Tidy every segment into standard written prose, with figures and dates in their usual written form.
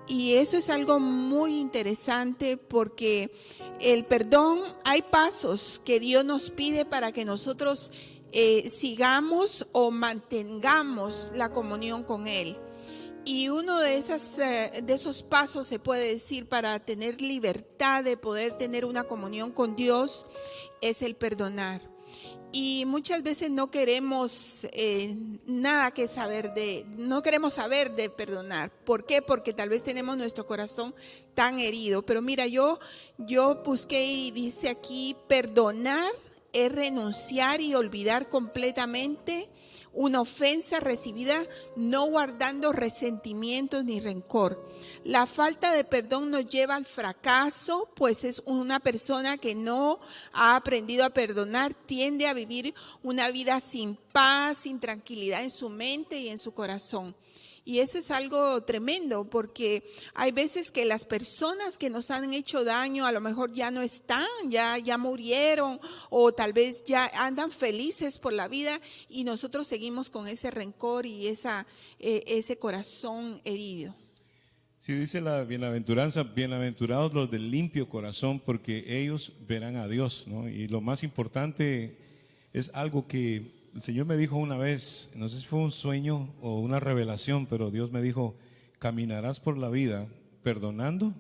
Y eso es algo muy interesante porque el perdón, hay pasos que Dios nos pide para que nosotros sigamos o mantengamos la comunión con Él. Y uno de esos pasos, se puede decir, para tener libertad de poder tener una comunión con Dios, es el perdonar. Y muchas veces no queremos nada que saber no queremos saber de perdonar. ¿Por qué? Porque tal vez tenemos nuestro corazón tan herido. Pero mira, yo busqué y dice aquí, perdonar es renunciar y olvidar completamente una ofensa recibida, no guardando resentimientos ni rencor. La falta de perdón nos lleva al fracaso, pues es una persona que no ha aprendido a perdonar, tiende a vivir una vida sin paz, sin tranquilidad en su mente y en su corazón. Y eso es algo tremendo, porque hay veces que las personas que nos han hecho daño a lo mejor ya no están, ya murieron, o tal vez ya andan felices por la vida y nosotros seguimos con ese rencor y ese corazón herido. Sí, dice la bienaventuranza, bienaventurados los del limpio corazón, porque ellos verán a Dios, ¿no? Y lo más importante es algo que el Señor me dijo una vez, no sé si fue un sueño o una revelación, pero Dios me dijo, caminarás por la vida perdonando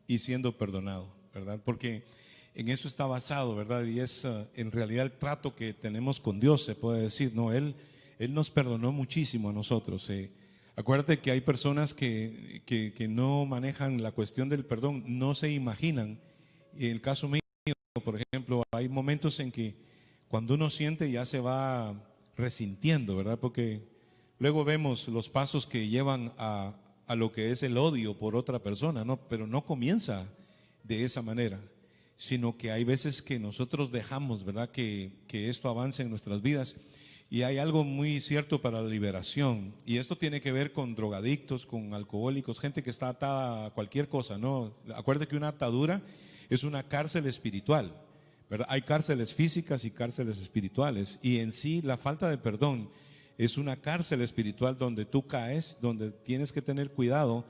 y siendo perdonado, ¿verdad? Porque en eso está basado, ¿verdad? Y es en realidad el trato que tenemos con Dios, se puede decir, ¿no? Él nos perdonó muchísimo a nosotros. Acuérdate que hay personas que no manejan la cuestión del perdón, no se imaginan. Y en el caso mío, por ejemplo, hay momentos en que cuando uno siente ya se va resintiendo, ¿verdad? Porque luego vemos los pasos que llevan a lo que es el odio por otra persona, ¿no? Pero no comienza de esa manera, sino que hay veces que nosotros dejamos, ¿verdad? Que esto avance en nuestras vidas. Y hay algo muy cierto para la liberación, y esto tiene que ver con drogadictos, con alcohólicos, gente que está atada a cualquier cosa, ¿no? Acuérdate que una atadura es una cárcel espiritual, ¿verdad? Hay cárceles físicas y cárceles espirituales, y en sí la falta de perdón es una cárcel espiritual donde tú caes, donde tienes que tener cuidado,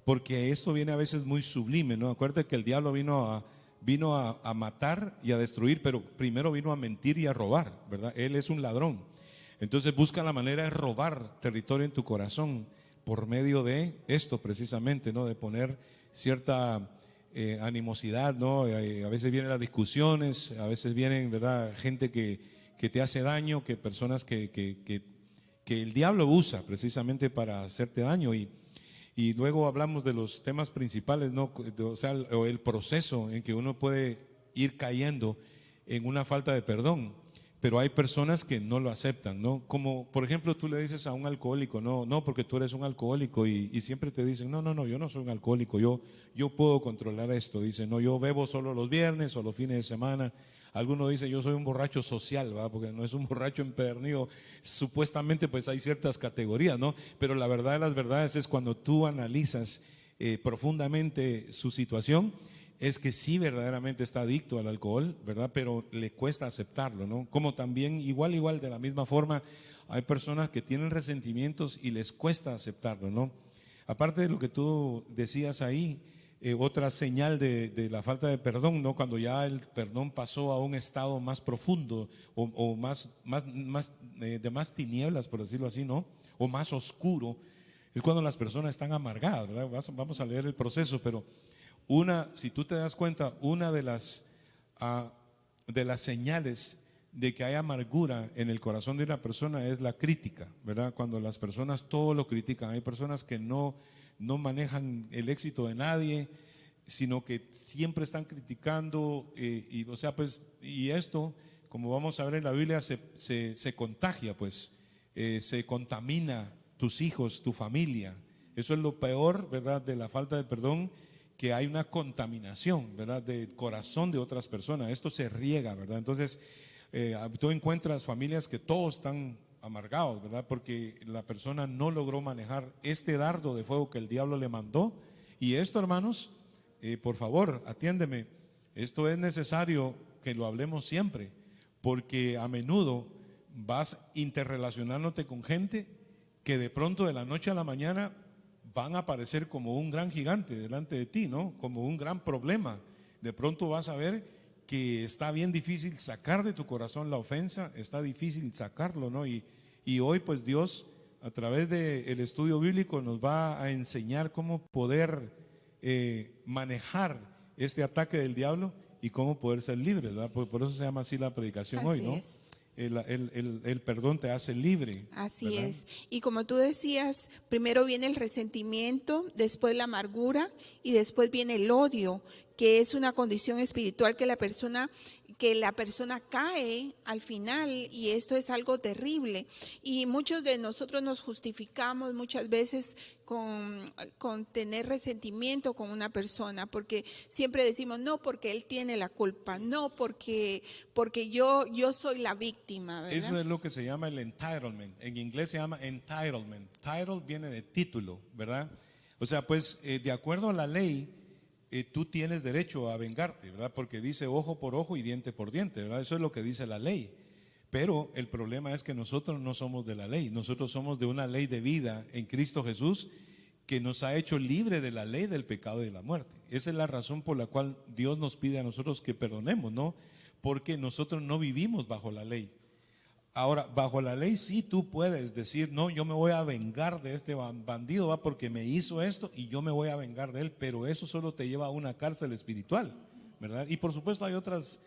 porque esto viene a veces muy sublime, ¿no? Acuérdate que el diablo vino a matar y a destruir, pero primero vino a mentir y a robar, ¿verdad? Él es un ladrón. Entonces busca la manera de robar territorio en tu corazón por medio de esto precisamente, ¿no? De poner cierta animosidad, ¿no? A veces vienen las discusiones, a veces vienen, ¿verdad? Gente que te hace daño, que personas que el diablo usa precisamente para hacerte daño. Y luego hablamos de los temas principales, ¿no? O sea, el proceso en que uno puede ir cayendo en una falta de perdón. Pero hay personas que no lo aceptan, ¿no? Como, por ejemplo, tú le dices a un alcohólico, no, porque tú eres un alcohólico, y siempre te dicen, no, yo no soy un alcohólico, yo puedo controlar esto. Dicen, no, yo bebo solo los viernes o los fines de semana. Algunos dicen, yo soy un borracho social, ¿va? Porque no es un borracho empedernido. Supuestamente, pues hay ciertas categorías, ¿no? Pero la verdad de las verdades es cuando tú analizas profundamente su situación, es que sí verdaderamente está adicto al alcohol, ¿verdad? Pero le cuesta aceptarlo, ¿no? Como también igual de la misma forma hay personas que tienen resentimientos y les cuesta aceptarlo, ¿no? Aparte de lo que tú decías ahí, otra señal de la falta de perdón, ¿no? Cuando ya el perdón pasó a un estado más profundo o de más tinieblas, por decirlo así, ¿no? O más oscuro, es cuando las personas están amargadas, ¿verdad? Vamos a leer el proceso, pero si tú te das cuenta, una de las señales de que hay amargura en el corazón de una persona es la crítica, ¿verdad? Cuando las personas todo lo critican. Hay personas que no manejan el éxito de nadie, sino que siempre están criticando, o sea, pues, y esto, como vamos a ver en la Biblia, se contagia, pues, se contamina tus hijos, tu familia. Eso es lo peor, ¿verdad?, de la falta de perdón, que hay una contaminación, ¿verdad?, del corazón de otras personas. Esto se riega, ¿verdad? Entonces, tú encuentras familias que todos están amargados, ¿verdad? Porque la persona no logró manejar este dardo de fuego que el diablo le mandó. Y esto, hermanos, por favor, atiéndeme. Esto es necesario que lo hablemos siempre, porque a menudo vas interrelacionándote con gente que de pronto de la noche a la mañana van a aparecer como un gran gigante delante de ti, ¿no? Como un gran problema. De pronto vas a ver que está bien difícil sacar de tu corazón la ofensa, está difícil sacarlo, ¿no? Y hoy pues Dios a través del estudio bíblico nos va a enseñar cómo poder manejar este ataque del diablo y cómo poder ser libres, ¿verdad? Por eso se llama así la predicación hoy, Así ¿no? es. El perdón te hace libre. Así ¿verdad? es. Y como tú decías, primero viene el resentimiento, después la amargura y después viene el odio, que es una condición espiritual que la persona cae al final, y esto es algo terrible. Y muchos de nosotros nos justificamos muchas veces con tener resentimiento con una persona, porque siempre decimos, no, porque él tiene la culpa, no, porque yo soy la víctima, ¿verdad? Eso es lo que se llama el entitlement. En inglés se llama entitlement. Title viene de título, ¿verdad? O sea, pues de acuerdo a la ley, tú tienes derecho a vengarte, ¿verdad? Porque dice ojo por ojo y diente por diente, ¿verdad? Eso es lo que dice la ley. Pero el problema es que nosotros no somos de la ley, nosotros somos de una ley de vida en Cristo Jesús que nos ha hecho libre de la ley del pecado y de la muerte. Esa es la razón por la cual Dios nos pide a nosotros que perdonemos, ¿no? Porque nosotros no vivimos bajo la ley. Ahora, bajo la ley sí tú puedes decir, no, yo me voy a vengar de este bandido, va, porque me hizo esto y yo me voy a vengar de él, pero eso solo te lleva a una cárcel espiritual, ¿verdad? Y por supuesto hay otras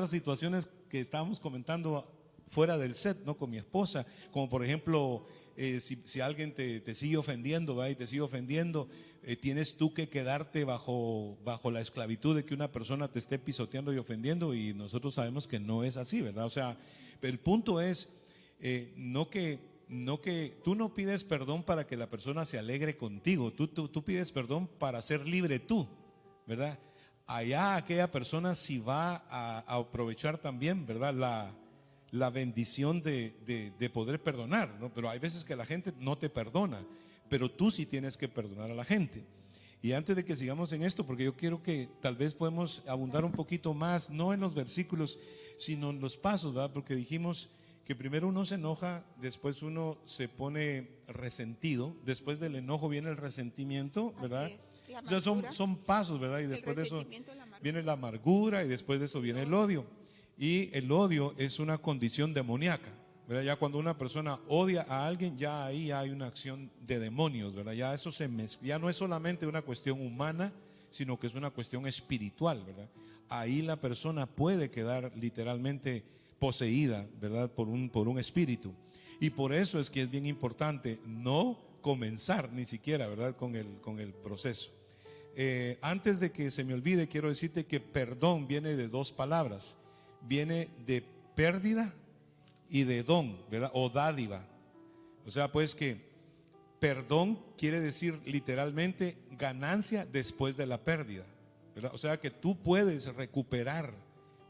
situaciones que estábamos comentando fuera del set, ¿no? Con mi esposa, como por ejemplo, si alguien te sigue ofendiendo, ¿va? Y te sigue ofendiendo, tienes tú que quedarte bajo la esclavitud de que una persona te esté pisoteando y ofendiendo, y nosotros sabemos que no es así, ¿verdad? O sea, el punto es no que tú no pides perdón para que la persona se alegre contigo, tú pides perdón para ser libre tú, ¿verdad? Allá aquella persona sí va a aprovechar también, ¿verdad? La bendición de poder perdonar, ¿no? Pero hay veces que la gente no te perdona, pero tú sí tienes que perdonar a la gente. Y antes de que sigamos en esto, porque yo quiero que tal vez podemos abundar un poquito más, no en los versículos, sino en los pasos, ¿verdad? Porque dijimos que primero uno se enoja, después uno se pone resentido, después del enojo viene el resentimiento, ¿verdad? Así es, la O sea, amargura, son pasos, ¿verdad? Y el después de eso resentimiento, la amargura. viene la amargura y después de eso viene el odio. Y el odio es una condición demoníaca, ¿verdad? Ya cuando una persona odia a alguien, ya ahí hay una acción de demonios, ¿verdad? Ya eso ya no es solamente una cuestión humana, sino que es una cuestión espiritual, ¿verdad? Ahí la persona puede quedar literalmente poseída, ¿verdad? Por un espíritu. Y por eso es que es bien importante no comenzar ni siquiera, ¿verdad? Con el proceso. Antes de que se me olvide, quiero decirte que perdón viene de dos palabras. Viene de pérdida y de don, ¿verdad? O dádiva. O sea, pues que perdón quiere decir literalmente ganancia después de la pérdida, ¿verdad? O sea que tú puedes recuperar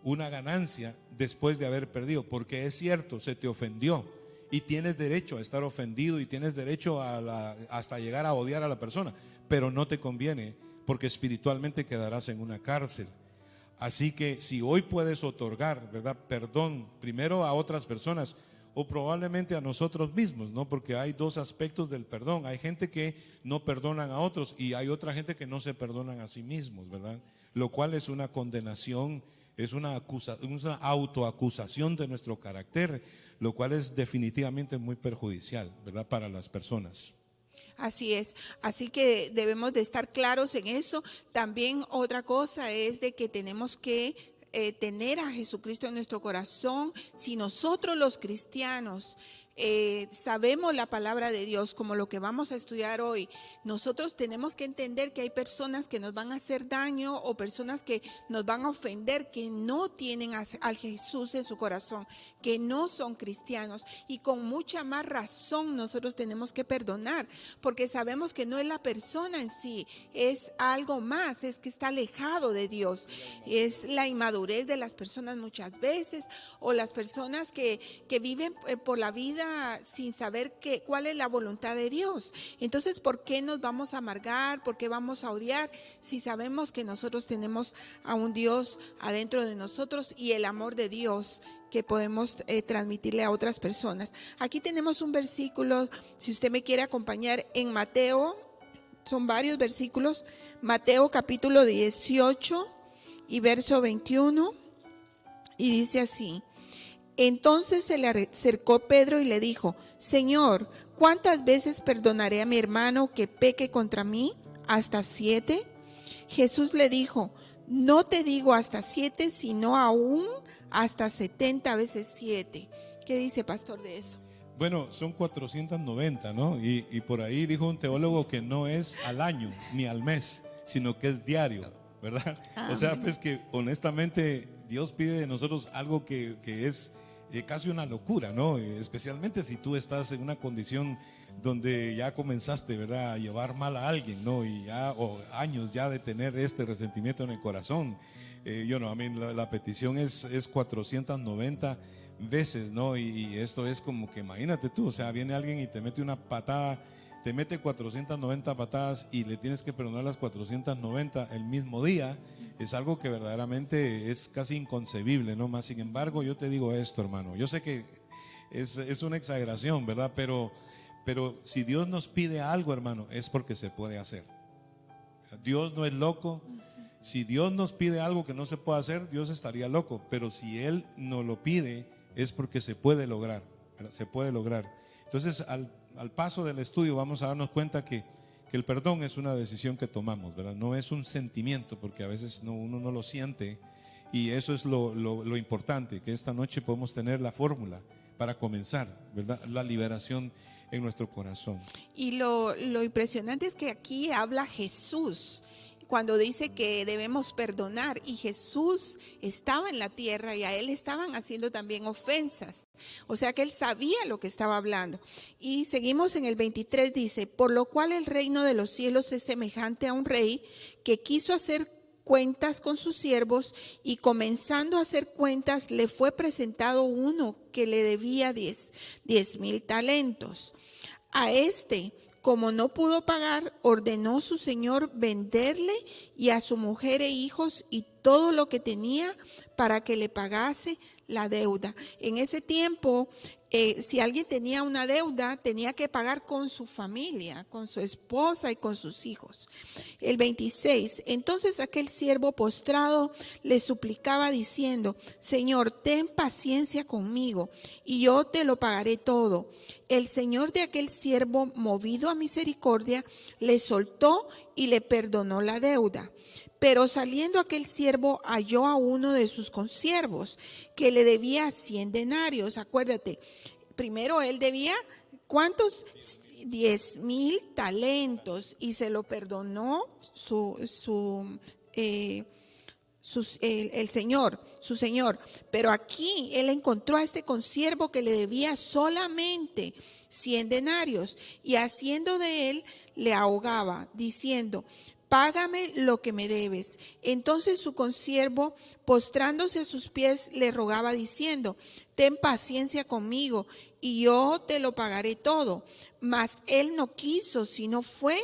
una ganancia después de haber perdido, porque es cierto, se te ofendió y tienes derecho a estar ofendido y tienes derecho hasta llegar a odiar a la persona, pero no te conviene porque espiritualmente quedarás en una cárcel. Así que si hoy puedes otorgar, ¿verdad?, perdón primero a otras personas o probablemente a nosotros mismos, ¿no? Porque hay dos aspectos del perdón. Hay gente que no perdonan a otros y hay otra gente que no se perdonan a sí mismos, ¿verdad? Lo cual es una condenación, es una autoacusación de nuestro carácter, lo cual es definitivamente muy perjudicial, ¿verdad?, para las personas. Así es, así que debemos de estar claros en eso. También otra cosa es de que tenemos que tener a Jesucristo en nuestro corazón. Si nosotros los cristianos sabemos la palabra de Dios como lo que vamos a estudiar hoy, nosotros tenemos que entender que hay personas que nos van a hacer daño o personas que nos van a ofender, que no tienen al Jesús en su corazón, que no son cristianos, y con mucha más razón nosotros tenemos que perdonar, porque sabemos que no es la persona en sí, es algo más, es que está alejado de Dios, es la inmadurez de las personas muchas veces, o las personas que viven por la vida sin saber cuál es la voluntad de Dios. Entonces, ¿por qué nos vamos a amargar? ¿Por qué vamos a odiar? Si sabemos que nosotros tenemos a un Dios adentro de nosotros y el amor de Dios que podemos transmitirle a otras personas. Aquí tenemos un versículo, si usted me quiere acompañar, en Mateo son varios versículos. Mateo capítulo 18 y verso 21. Y dice así: entonces se le acercó Pedro y le dijo: Señor, ¿cuántas veces perdonaré a mi hermano que peque contra mí? ¿Hasta 7? Jesús le dijo: no te digo hasta 7, sino aún hasta 70 veces 7. ¿Qué dice, pastor, de eso? Bueno, son 490, ¿no? Y por ahí dijo un teólogo que no es al año ni al mes, sino que es diario, ¿verdad? O sea, pues que honestamente Dios pide de nosotros algo que es casi una locura, ¿no? Especialmente si tú estás en una condición donde ya comenzaste, ¿verdad?, a llevar mal a alguien, ¿no? Y ya, o años ya de tener este resentimiento en el corazón. A mí la petición es 490 veces, ¿no? Y esto es como que imagínate tú, o sea, viene alguien y te mete una patada, te mete 490 patadas y le tienes que perdonar las 490 el mismo día. Es algo que verdaderamente es casi inconcebible, ¿no? Más sin embargo, yo te digo esto, hermano, yo sé que es una exageración, ¿verdad? Pero si Dios nos pide algo, hermano, es porque se puede hacer. Dios no es loco. Si Dios nos pide algo que no se puede hacer, Dios estaría loco. Pero si Él nos lo pide, es porque se puede lograr, ¿verdad? Se puede lograr. Entonces, al paso del estudio vamos a darnos cuenta que el perdón es una decisión que tomamos, ¿verdad? No es un sentimiento, porque a veces uno no lo siente. Y eso es lo importante, que esta noche podemos tener la fórmula para comenzar, ¿verdad?, la liberación en nuestro corazón. Y lo impresionante es que aquí habla Jesús cuando dice que debemos perdonar, y Jesús estaba en la tierra y a él estaban haciendo también ofensas, o sea que él sabía lo que estaba hablando. Y seguimos en el 23, dice: por lo cual el reino de los cielos es semejante a un rey que quiso hacer cuentas con sus siervos, y comenzando a hacer cuentas le fue presentado uno que le debía 10,000 talentos. A este, como no pudo pagar, ordenó su señor venderle y a su mujer e hijos y todo lo que tenía para que le pagase la deuda. En ese tiempo, si alguien tenía una deuda, tenía que pagar con su familia, con su esposa y con sus hijos. El 26, entonces aquel siervo postrado le suplicaba diciendo: Señor, ten paciencia conmigo y yo te lo pagaré todo. El señor de aquel siervo, movido a misericordia, le soltó y le perdonó la deuda. Pero saliendo aquel siervo halló a uno de sus consiervos que le debía 100 denarios. Acuérdate, primero él debía, ¿cuántos? 10,000 talentos, y se lo perdonó el señor, su señor. Pero aquí él encontró a este consiervo que le debía solamente 100 denarios, y haciendo de él le ahogaba, diciendo: págame lo que me debes. Entonces su consiervo, postrándose a sus pies, le rogaba diciendo: ten paciencia conmigo y yo te lo pagaré todo. Mas él no quiso, sino fue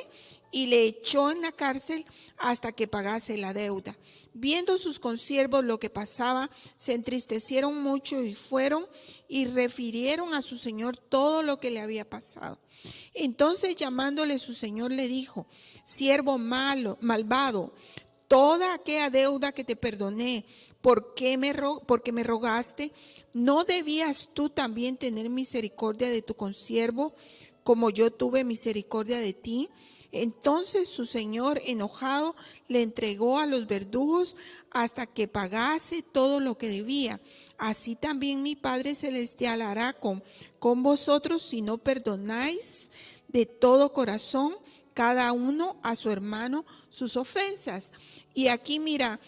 y le echó en la cárcel hasta que pagase la deuda. Viendo sus consiervos lo que pasaba, se entristecieron mucho y fueron y refirieron a su señor todo lo que le había pasado. Entonces, llamándole su señor, le dijo: siervo malvado, toda aquella deuda que te perdoné, porque me rogaste, ¿no debías tú también tener misericordia de tu consiervo, como yo tuve misericordia de ti? Entonces su señor, enojado, le entregó a los verdugos hasta que pagase todo lo que debía. Así también mi Padre Celestial hará con vosotros si no perdonáis de todo corazón cada uno a su hermano sus ofensas. Y aquí mira,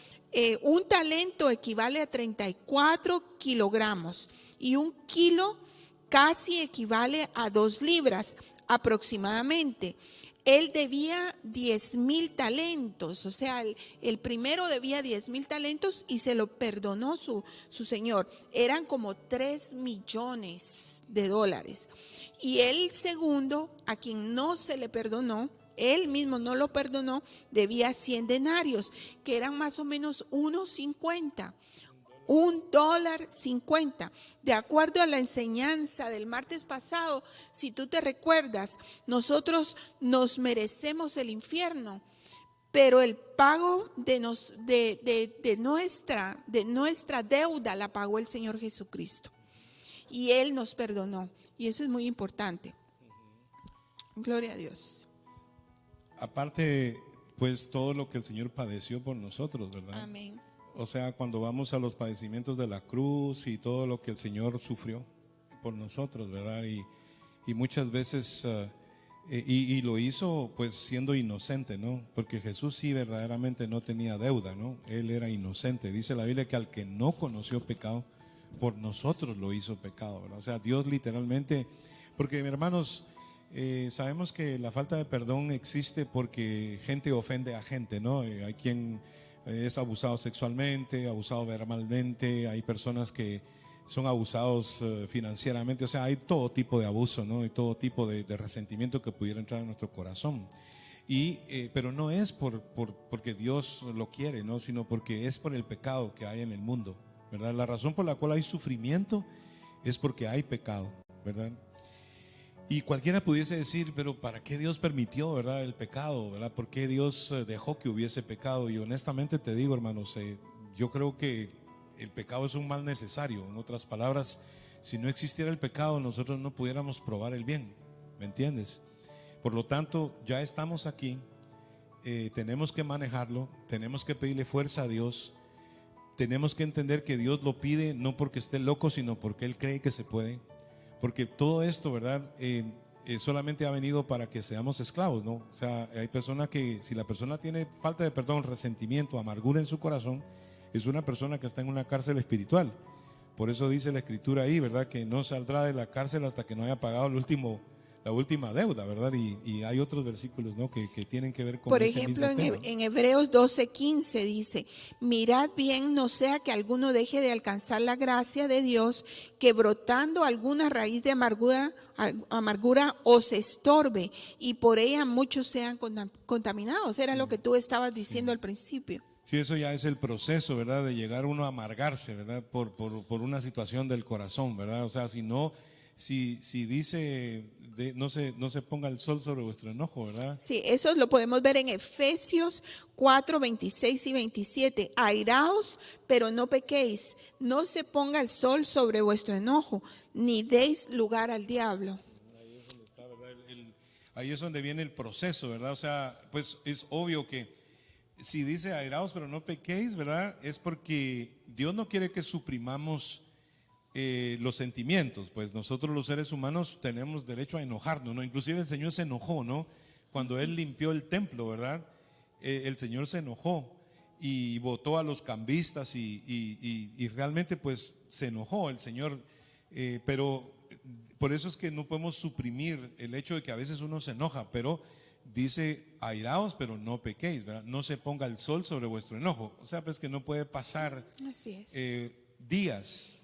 un talento equivale a 34 kilogramos y un kilo casi equivale a 2 libras aproximadamente. Él debía 10,000 talentos, o sea, el primero debía 10,000 talentos y se lo perdonó su señor. Eran como 3 millones de dólares. Y el segundo, a quien no se le perdonó, él mismo no lo perdonó, debía 100 denarios, que eran más o menos 1.50. $1.50. De acuerdo a la enseñanza del martes pasado, si tú te recuerdas, nosotros nos merecemos el infierno, pero el pago de nuestra deuda la pagó el Señor Jesucristo. Y Él nos perdonó. Y eso es muy importante. Gloria a Dios. Aparte, pues todo lo que el Señor padeció por nosotros, ¿verdad? Amén. O sea, cuando vamos a los padecimientos de la cruz y todo lo que el Señor sufrió por nosotros, ¿verdad? Y muchas veces, y lo hizo pues siendo inocente, ¿no? Porque Jesús sí verdaderamente no tenía deuda, ¿no? Él era inocente. Dice la Biblia que al que no conoció pecado, por nosotros lo hizo pecado, ¿verdad? O sea, Dios literalmente, porque hermanos, sabemos que la falta de perdón existe porque gente ofende a gente, ¿no? Hay quien es abusado sexualmente, abusado verbalmente, hay personas que son abusados financieramente, o sea, hay todo tipo de abuso, ¿no? Y todo tipo de resentimiento que pudiera entrar en nuestro corazón. Pero no es porque Dios lo quiere, ¿no? Sino porque es por el pecado que hay en el mundo, ¿verdad? La razón por la cual hay sufrimiento es porque hay pecado, ¿verdad? Y cualquiera pudiese decir, pero ¿para qué Dios permitió, verdad, el pecado, verdad? ¿Por qué Dios dejó que hubiese pecado? Y honestamente te digo, hermanos, yo creo que el pecado es un mal necesario. En otras palabras, si no existiera el pecado, nosotros no pudiéramos probar el bien, ¿me entiendes? Por lo tanto, ya estamos aquí, tenemos que manejarlo, tenemos que pedirle fuerza a Dios, tenemos que entender que Dios lo pide no porque esté loco, sino porque Él cree que se puede. Porque todo esto, ¿verdad? Solamente ha venido para que seamos esclavos, ¿no? O sea, hay personas que, si la persona tiene falta de perdón, resentimiento, amargura en su corazón, es una persona que está en una cárcel espiritual. Por eso dice la Escritura ahí, ¿verdad? Que no saldrá de la cárcel hasta que no haya pagado la última deuda, ¿verdad? Y hay otros versículos, ¿no? Que tienen que ver con Por ese ejemplo, mismo tema. en Hebreos 12:15 dice: mirad bien, no sea que alguno deje de alcanzar la gracia de Dios, que brotando alguna raíz de amargura os estorbe, y por ella muchos sean contaminados. Era lo que tú estabas diciendo al principio. Sí, eso ya es el proceso, ¿verdad? De llegar uno a amargarse, ¿verdad? Por una situación del corazón, ¿verdad? O sea, si dice, no se ponga el sol sobre vuestro enojo, ¿verdad? Sí, eso lo podemos ver en Efesios 4:26 y 27. Airaos, pero no pequéis. No se ponga el sol sobre vuestro enojo, ni deis lugar al diablo. Ahí es donde está, ¿verdad? Ahí es donde viene el proceso, ¿verdad? O sea, pues es obvio que si dice airaos, pero no pequéis, ¿verdad? Es porque Dios no quiere que suprimamos los sentimientos. Pues nosotros los seres humanos tenemos derecho a enojarnos, ¿no? Inclusive el Señor se enojó, ¿no? Cuando Él limpió el templo, ¿verdad? El Señor se enojó y votó a los cambistas y realmente pues se enojó el Señor, pero por eso es que no podemos suprimir el hecho de que a veces uno se enoja, pero dice airaos, pero no pequéis, ¿verdad? No se ponga el sol sobre vuestro enojo. O sea, pues que no puede pasar Así es. días.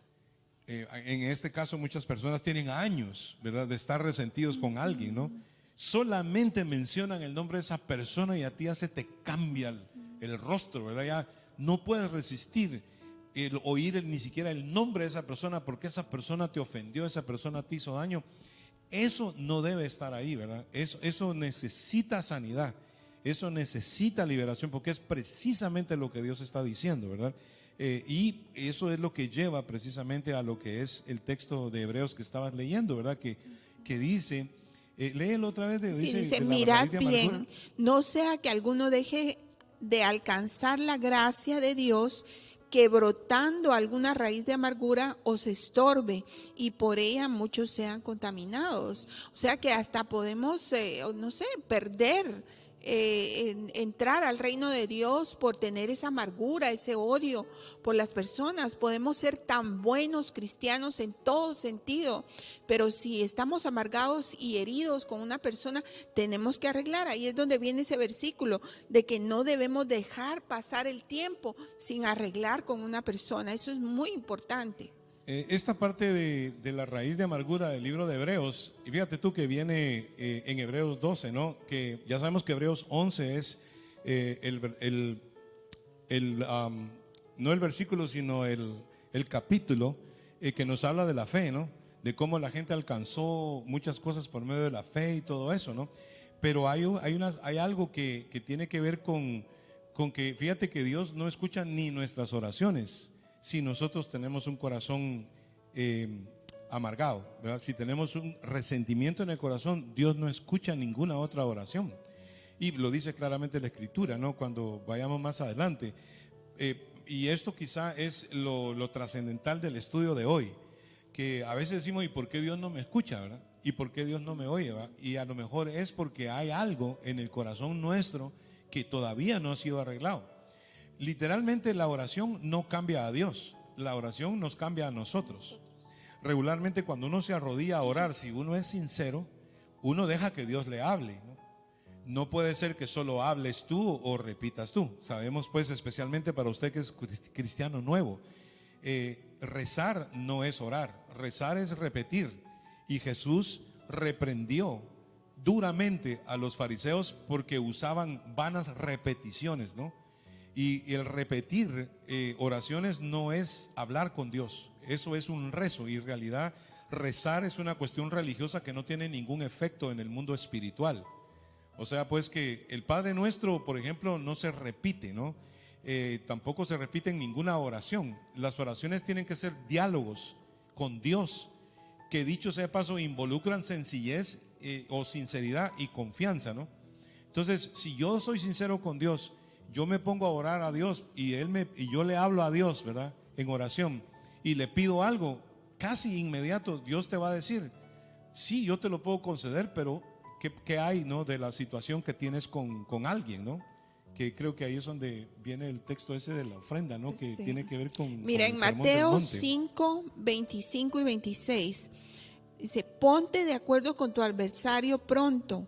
En este caso muchas personas tienen años, ¿verdad? De estar resentidos con alguien, ¿no? Solamente mencionan el nombre de esa persona y a ti ya se te cambia el rostro, ¿verdad? Ya no puedes resistir el oír ni siquiera el nombre de esa persona porque esa persona te ofendió, esa persona te hizo daño. Eso no debe estar ahí, ¿verdad? Eso necesita sanidad, eso necesita liberación, porque es precisamente lo que Dios está diciendo, ¿verdad? Y eso es lo que lleva precisamente a lo que es el texto de Hebreos que estabas leyendo, ¿verdad? Que dice, léelo otra vez. Dice, mirad bien, no sea que alguno deje de alcanzar la gracia de Dios, que brotando alguna raíz de amargura os estorbe y por ella muchos sean contaminados. O sea que hasta podemos, no sé, perder, entrar al reino de Dios por tener esa amargura, ese odio por las personas. Podemos ser tan buenos cristianos en todo sentido, pero si estamos amargados y heridos con una persona, tenemos que arreglar. Ahí es donde viene ese versículo de que no debemos dejar pasar el tiempo sin arreglar con una persona. Eso es muy importante. Esta parte de la raíz de amargura del libro de Hebreos, y fíjate tú que viene en Hebreos 12, ¿no? Que ya sabemos que Hebreos 11 es no el versículo, sino el capítulo que nos habla de la fe, ¿no? De cómo la gente alcanzó muchas cosas por medio de la fe y todo eso, ¿no? Pero hay algo que tiene que ver con que, fíjate que Dios no escucha ni nuestras oraciones si nosotros tenemos un corazón amargado, ¿verdad? Si tenemos un resentimiento en el corazón, Dios no escucha ninguna otra oración. Y lo dice claramente la Escritura, ¿no? Cuando vayamos más adelante. Y esto quizá es lo trascendental del estudio de hoy, que a veces decimos, ¿y por qué Dios no me escucha, verdad? ¿Y por qué Dios no me oye, verdad? Y a lo mejor es porque hay algo en el corazón nuestro que todavía no ha sido arreglado. Literalmente la oración no cambia a Dios, la oración nos cambia a nosotros. Regularmente cuando uno se arrodilla a orar, si uno es sincero, uno deja que Dios le hable, ¿no? No puede ser que solo hables tú o repitas tú. Sabemos pues, especialmente para usted que es cristiano nuevo, rezar no es orar, rezar es repetir. Y Jesús reprendió duramente a los fariseos porque usaban vanas repeticiones, ¿no? Y el repetir oraciones no es hablar con Dios, eso es un rezo. Y en realidad rezar es una cuestión religiosa que no tiene ningún efecto en el mundo espiritual. O sea, pues que el Padre Nuestro, por ejemplo, no se repite, ¿no? Tampoco se repite en ninguna oración. Las oraciones tienen que ser diálogos con Dios, que dicho sea de paso, involucran sencillez o sinceridad y confianza, ¿no? Entonces, si yo soy sincero con Dios, yo me pongo a orar a Dios y yo le hablo a Dios, ¿verdad? En oración, y le pido algo, casi inmediato Dios te va a decir, sí, yo te lo puedo conceder, pero ¿qué hay, no? De la situación que tienes con alguien, ¿no? Que creo que ahí es donde viene el texto ese de la ofrenda, ¿no? Que sí tiene que ver con Mira, el en Sermón del Mateo Monte. 5, 25 y 26, dice, ponte de acuerdo con tu adversario pronto,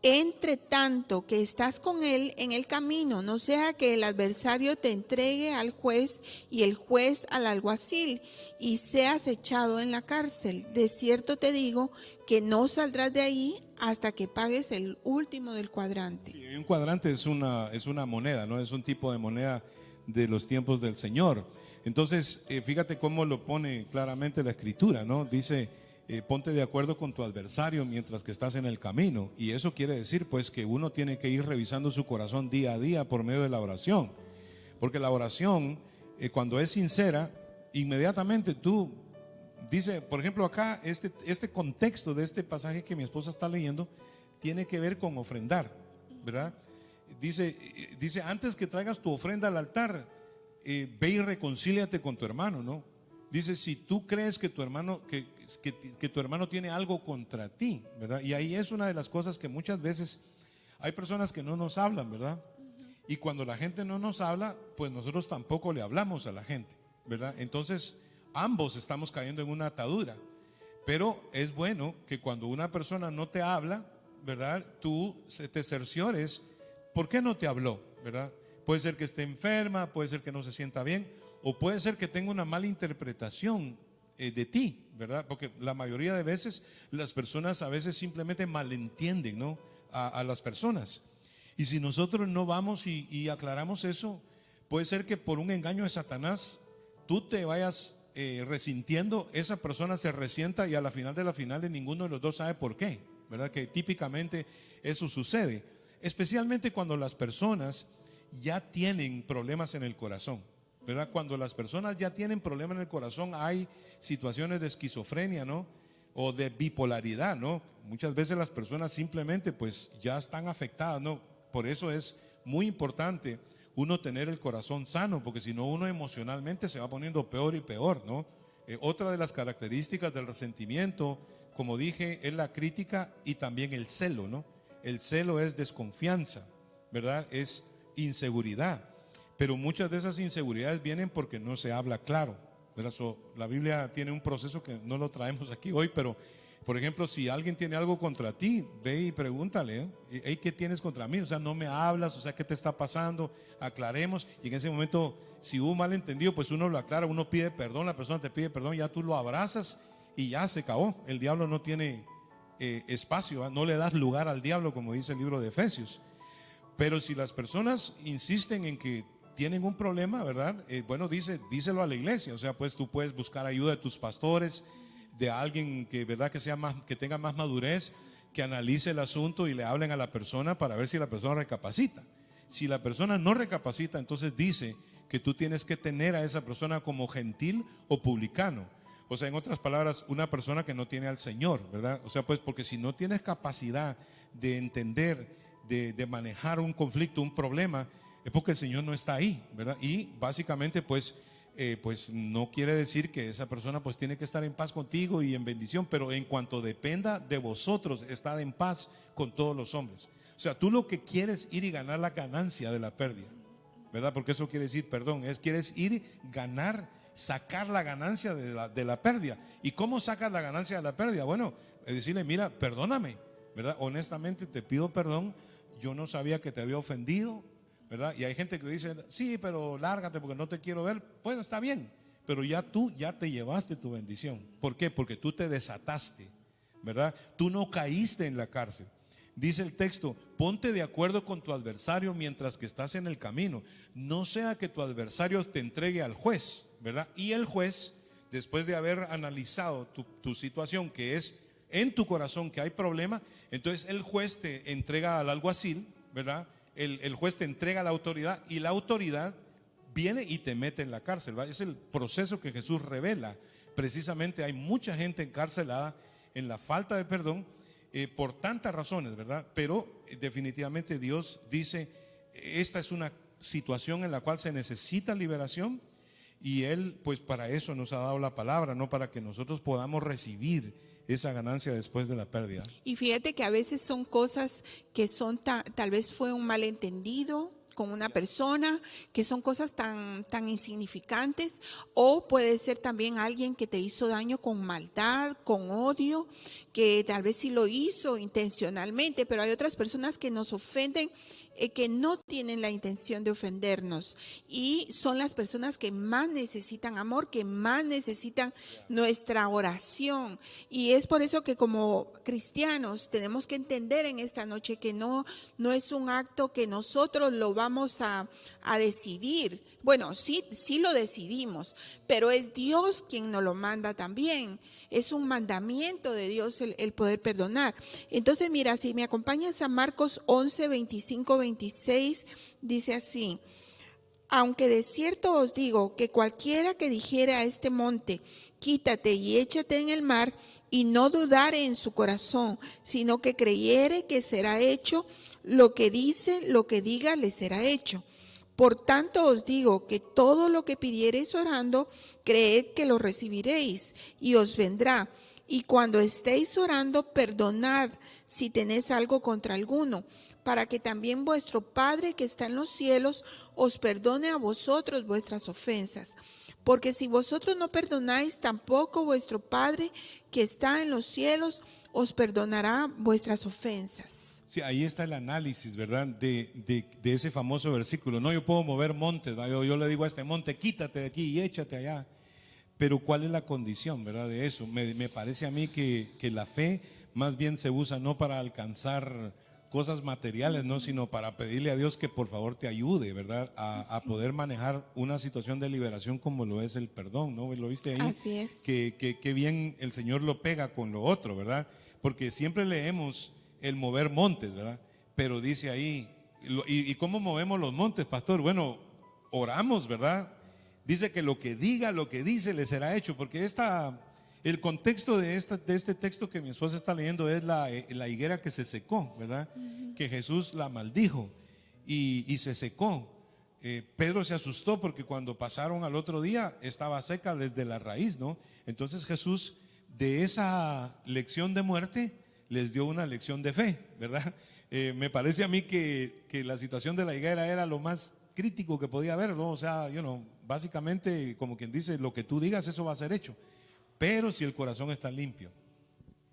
entre tanto que estás con él en el camino, no sea que el adversario te entregue al juez y el juez al alguacil y seas echado en la cárcel. De cierto te digo que no saldrás de ahí hasta que pagues el último del cuadrante. Y un cuadrante es una moneda, ¿no? Es un tipo de moneda de los tiempos del Señor. Entonces, fíjate cómo lo pone claramente la Escritura, ¿no? Dice, ponte de acuerdo con tu adversario mientras que estás en el camino. Y eso quiere decir pues que uno tiene que ir revisando su corazón día a día por medio de la oración. Porque la oración, cuando es sincera, inmediatamente tú, dice, por ejemplo acá, este contexto de este pasaje que mi esposa está leyendo, tiene que ver con ofrendar, ¿verdad? Dice, antes que traigas tu ofrenda al altar, ve y reconcíliate con tu hermano, ¿no? Dice, si tú crees que tu hermano, que tu hermano tiene algo contra ti, ¿verdad? Y ahí es una de las cosas que muchas veces hay personas que no nos hablan, ¿verdad? Y cuando la gente no nos habla, pues nosotros tampoco le hablamos a la gente, ¿verdad? Entonces, ambos estamos cayendo en una atadura. Pero es bueno que cuando una persona no te habla, ¿verdad? Tú te cerciores, ¿por qué no te habló? ¿Verdad? Puede ser que esté enferma, puede ser que no se sienta bien, o puede ser que tenga una mala interpretación de ti, ¿verdad? Porque la mayoría de veces las personas a veces simplemente malentienden, ¿no? A las personas. Y si nosotros no vamos y aclaramos eso, puede ser que por un engaño de Satanás tú te vayas resintiendo, esa persona se resienta y a la final de la finales ninguno de los dos sabe por qué, ¿verdad? Que típicamente eso sucede, especialmente cuando las personas ya tienen problemas en el corazón, ¿verdad? Cuando las personas ya tienen problemas en el corazón, hay situaciones de esquizofrenia, ¿no? O de bipolaridad, ¿no? Muchas veces las personas simplemente pues ya están afectadas, ¿no? Por eso es muy importante uno tener el corazón sano, porque si no uno emocionalmente se va poniendo peor y peor, ¿no? Otra de las características del resentimiento, como dije, es la crítica y también el celo, ¿no? El celo es desconfianza, ¿verdad? Es inseguridad, pero muchas de esas inseguridades vienen porque no se habla claro, ¿verdad? La Biblia tiene un proceso que no lo traemos aquí hoy, pero por ejemplo, si alguien tiene algo contra ti, ve y pregúntale, hey, ¿qué tienes contra mí? O sea, no me hablas, o sea, ¿qué te está pasando? Aclaremos. Y en ese momento, si hubo malentendido, pues uno lo aclara, uno pide perdón, la persona te pide perdón, ya tú lo abrazas y ya se acabó. El diablo no tiene espacio, no le das lugar al diablo, como dice el libro de Efesios. Pero si las personas insisten en que tienen un problema, ¿verdad? Bueno, díselo a la iglesia. O sea, pues tú puedes buscar ayuda de tus pastores, de alguien que, ¿verdad? Que tenga más madurez, que analice el asunto y le hablen a la persona para ver si la persona recapacita. Si la persona no recapacita, entonces dice que tú tienes que tener a esa persona como gentil o publicano. O sea, en otras palabras, una persona que no tiene al Señor, ¿verdad? O sea, pues porque si no tienes capacidad de entender, de manejar un conflicto, un problema, es porque el Señor no está ahí, ¿verdad? Y básicamente pues no quiere decir que esa persona pues tiene que estar en paz contigo y en bendición, pero en cuanto dependa de vosotros, estar en paz con todos los hombres. O sea, tú lo que quieres ir y ganar la ganancia de la pérdida, ¿verdad? Porque eso quiere decir, perdón, quieres ir, ganar, sacar la ganancia de la pérdida. ¿Y cómo sacas la ganancia de la pérdida? Bueno, decirle, mira, perdóname, ¿verdad? Honestamente te pido perdón, yo no sabía que te había ofendido, ¿verdad? Y hay gente que dice, sí, pero lárgate porque no te quiero ver. Bueno, está bien, pero tú ya te llevaste tu bendición. ¿Por qué? Porque tú te desataste, ¿verdad? Tú no caíste en la cárcel. Dice el texto, ponte de acuerdo con tu adversario mientras que estás en el camino. No sea que tu adversario te entregue al juez, ¿verdad? Y el juez, después de haber analizado tu situación, que es en tu corazón que hay problema, entonces el juez te entrega al alguacil, ¿verdad? El juez te entrega a la autoridad y la autoridad viene y te mete en la cárcel, ¿verdad? Es el proceso que Jesús revela. Precisamente hay mucha gente encarcelada en la falta de perdón por tantas razones, ¿verdad? Pero definitivamente Dios dice, esta es una situación en la cual se necesita liberación y Él pues para eso nos ha dado la palabra, no para que nosotros podamos recibir esa ganancia después de la pérdida. Y fíjate que a veces son cosas que son tal vez fue un malentendido con una persona, que son cosas tan insignificantes, o puede ser también alguien que te hizo daño con maldad, con odio, que tal vez sí lo hizo intencionalmente, pero hay otras personas que nos ofenden que no tienen la intención de ofendernos y son las personas que más necesitan amor, que más necesitan nuestra oración. Y es por eso que como cristianos tenemos que entender en esta noche que no es un acto que nosotros lo vamos a decidir. Bueno, sí lo decidimos, pero es Dios quien nos lo manda también. Es un mandamiento de Dios el poder perdonar. Entonces, mira, si me acompañas a Marcos 11, 25, 26, dice así: aunque de cierto os digo que cualquiera que dijere a este monte, quítate y échate en el mar, y no dudare en su corazón, sino que creyere que será hecho lo que diga, le será hecho. Por tanto os digo que todo lo que pidiereis orando, creed que lo recibiréis y os vendrá. Y cuando estéis orando, perdonad si tenéis algo contra alguno, para que también vuestro Padre que está en los cielos os perdone a vosotros vuestras ofensas. Porque si vosotros no perdonáis, tampoco vuestro Padre que está en los cielos os perdonará vuestras ofensas. Sí, ahí está el análisis, ¿verdad? De ese famoso versículo. No, yo puedo mover montes, ¿verdad? Yo le digo a este monte, quítate de aquí y échate allá. Pero ¿cuál es la condición, verdad, de eso? Me parece a mí que la fe más bien se usa no para alcanzar cosas materiales, no, sino para pedirle a Dios que por favor te ayude, ¿verdad? A poder manejar una situación de liberación como lo es el perdón, ¿no? ¿Lo viste ahí? Así es. Que bien el Señor lo pega con lo otro, ¿verdad? Porque siempre leemos el mover montes, ¿verdad? Pero dice ahí, ¿y cómo movemos los montes, pastor? Bueno, oramos, ¿verdad? Dice que lo que diga, lo que dice, le será hecho, porque el contexto de este texto que mi esposa está leyendo es la higuera que se secó, ¿verdad? Que Jesús la maldijo y se secó. Pedro se asustó porque cuando pasaron al otro día estaba seca desde la raíz, ¿no? Entonces Jesús de esa lección de muerte les dio una lección de fe, ¿verdad? Me parece a mí que la situación de la higuera era lo más crítico que podía haber, ¿no? O sea, básicamente, como quien dice, lo que tú digas, eso va a ser hecho. Pero si el corazón está limpio,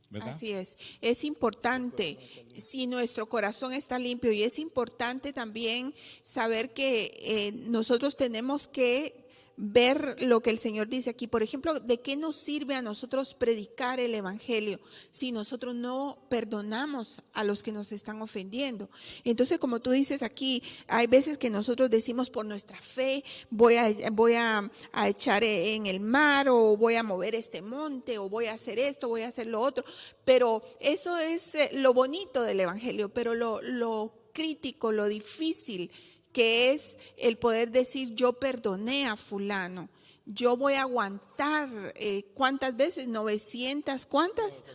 ¿verdad? Así es importante si nuestro corazón está limpio, y es importante también saber que nosotros tenemos que ver lo que el Señor dice aquí. Por ejemplo, ¿de qué nos sirve a nosotros predicar el evangelio si nosotros no perdonamos a los que nos están ofendiendo? Entonces, como tú dices aquí, hay veces que nosotros decimos por nuestra fe, voy a echar en el mar, o voy a mover este monte, o voy a hacer esto, voy a hacer lo otro. Pero eso es lo bonito del evangelio, pero lo crítico, lo difícil que es el poder decir: yo perdoné a fulano, yo voy a aguantar, ¿cuántas veces? 900, ¿cuántas?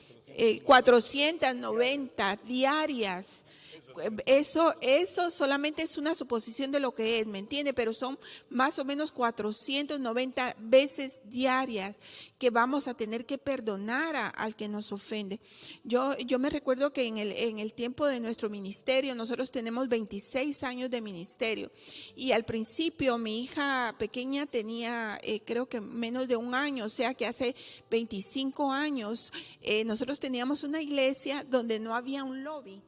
490 diarias. Eso solamente es una suposición de lo que es, ¿me entiende? Pero son más o menos 490 veces diarias que vamos a tener que perdonar al que nos ofende. Yo me recuerdo que en el tiempo de nuestro ministerio, nosotros tenemos 26 años de ministerio, y al principio mi hija pequeña tenía creo que menos de un año, o sea que hace 25 años nosotros teníamos una iglesia donde no había un lobby.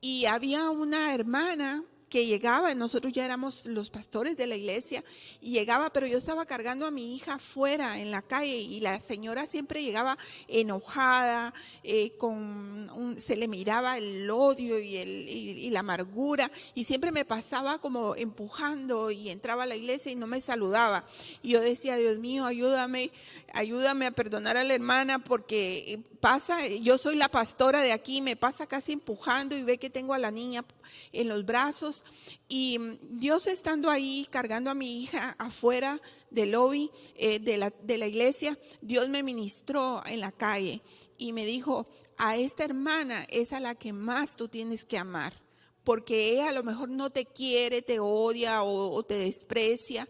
Y había una hermana que llegaba, nosotros ya éramos los pastores de la iglesia, y llegaba, pero yo estaba cargando a mi hija afuera en la calle, y la señora siempre llegaba enojada, se le miraba el odio y la amargura, y siempre me pasaba como empujando, y entraba a la iglesia y no me saludaba. Y yo decía: Dios mío, ayúdame a perdonar a la hermana, porque pasa, yo soy la pastora de aquí, me pasa casi empujando, y ve que tengo a la niña en los brazos. Y Dios, estando ahí cargando a mi hija afuera del lobby de la iglesia, Dios me ministró en la calle y me dijo: a esta hermana es a la que más tú tienes que amar, porque ella a lo mejor no te quiere, te odia o te desprecia,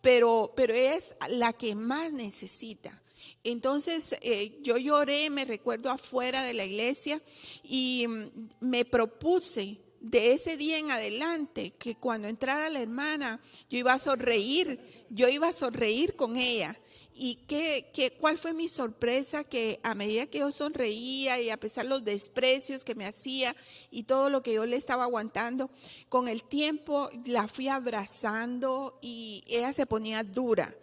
pero es la que más necesita. Entonces yo lloré, me recuerdo, afuera de la iglesia, y me propuse de ese día en adelante que cuando entrara la hermana yo iba a sonreír con ella. ¿Y cuál fue mi sorpresa? Que a medida que yo sonreía, y a pesar de los desprecios que me hacía y todo lo que yo le estaba aguantando, con el tiempo la fui abrazando y ella se ponía dura.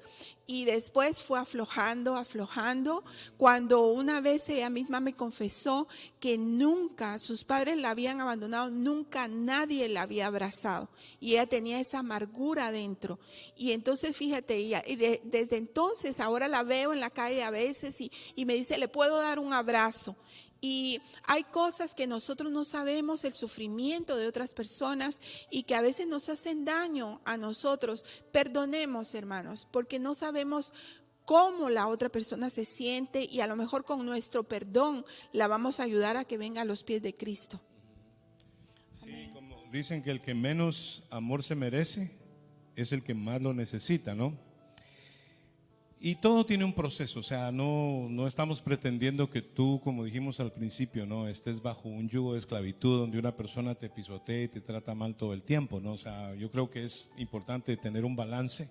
Y después fue aflojando, cuando una vez ella misma me confesó que nunca sus padres la habían abandonado, nunca nadie la había abrazado, y ella tenía esa amargura dentro. Y entonces fíjate, desde entonces ahora la veo en la calle a veces y me dice: ¿le puedo dar un abrazo? Y hay cosas que nosotros no sabemos, el sufrimiento de otras personas, y que a veces nos hacen daño a nosotros. Perdonemos, hermanos, porque no sabemos cómo la otra persona se siente, y a lo mejor con nuestro perdón la vamos a ayudar a que venga a los pies de Cristo. Sí, como dicen que el que menos amor se merece es el que más lo necesita, ¿no? Y todo tiene un proceso, o sea, no estamos pretendiendo que tú, como dijimos al principio, no estés bajo un yugo de esclavitud donde una persona te pisotea y te trata mal todo el tiempo, ¿no? O sea, yo creo que es importante tener un balance.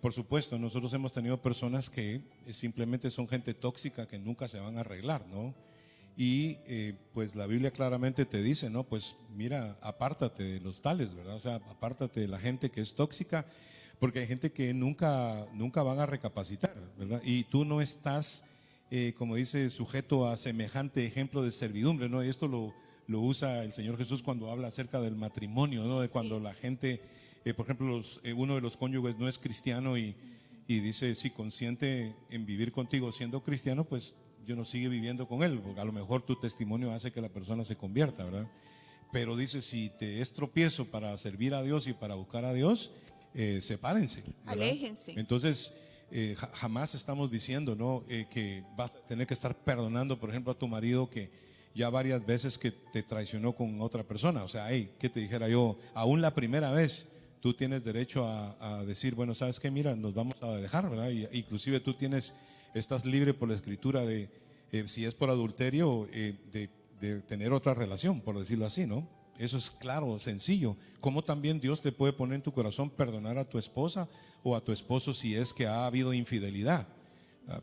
Por supuesto, nosotros hemos tenido personas que simplemente son gente tóxica que nunca se van a arreglar, ¿no? Y pues la Biblia claramente te dice, ¿no? Pues mira, apártate de los tales, ¿verdad? O sea, apártate de la gente que es tóxica, porque hay gente que nunca van a recapacitar, ¿verdad? Y tú no estás, como dice, sujeto a semejante ejemplo de servidumbre, ¿no? Y esto lo usa el Señor Jesús cuando habla acerca del matrimonio, ¿no? De cuando la gente, por ejemplo, uno de los cónyuges no es cristiano y dice: si consiente en vivir contigo siendo cristiano, pues yo no sigue viviendo con él, porque a lo mejor tu testimonio hace que la persona se convierta, ¿verdad? Pero dice: si te es tropiezo para servir a Dios y para buscar a Dios, sepárense, ¿verdad? Aléjense. Entonces jamás estamos diciendo, ¿no? Que vas a tener que estar perdonando, por ejemplo, a tu marido que ya varias veces que te traicionó con otra persona. O sea, hey, ¿qué te dijera yo? Aún la primera vez tú tienes derecho a decir: bueno, ¿sabes qué? Mira, nos vamos a dejar, ¿verdad? Y, inclusive tú estás libre por la escritura de, si es por adulterio, de tener otra relación, por decirlo así, ¿no? Eso es claro, sencillo. Como también Dios te puede poner en tu corazón perdonar a tu esposa o a tu esposo si es que ha habido infidelidad.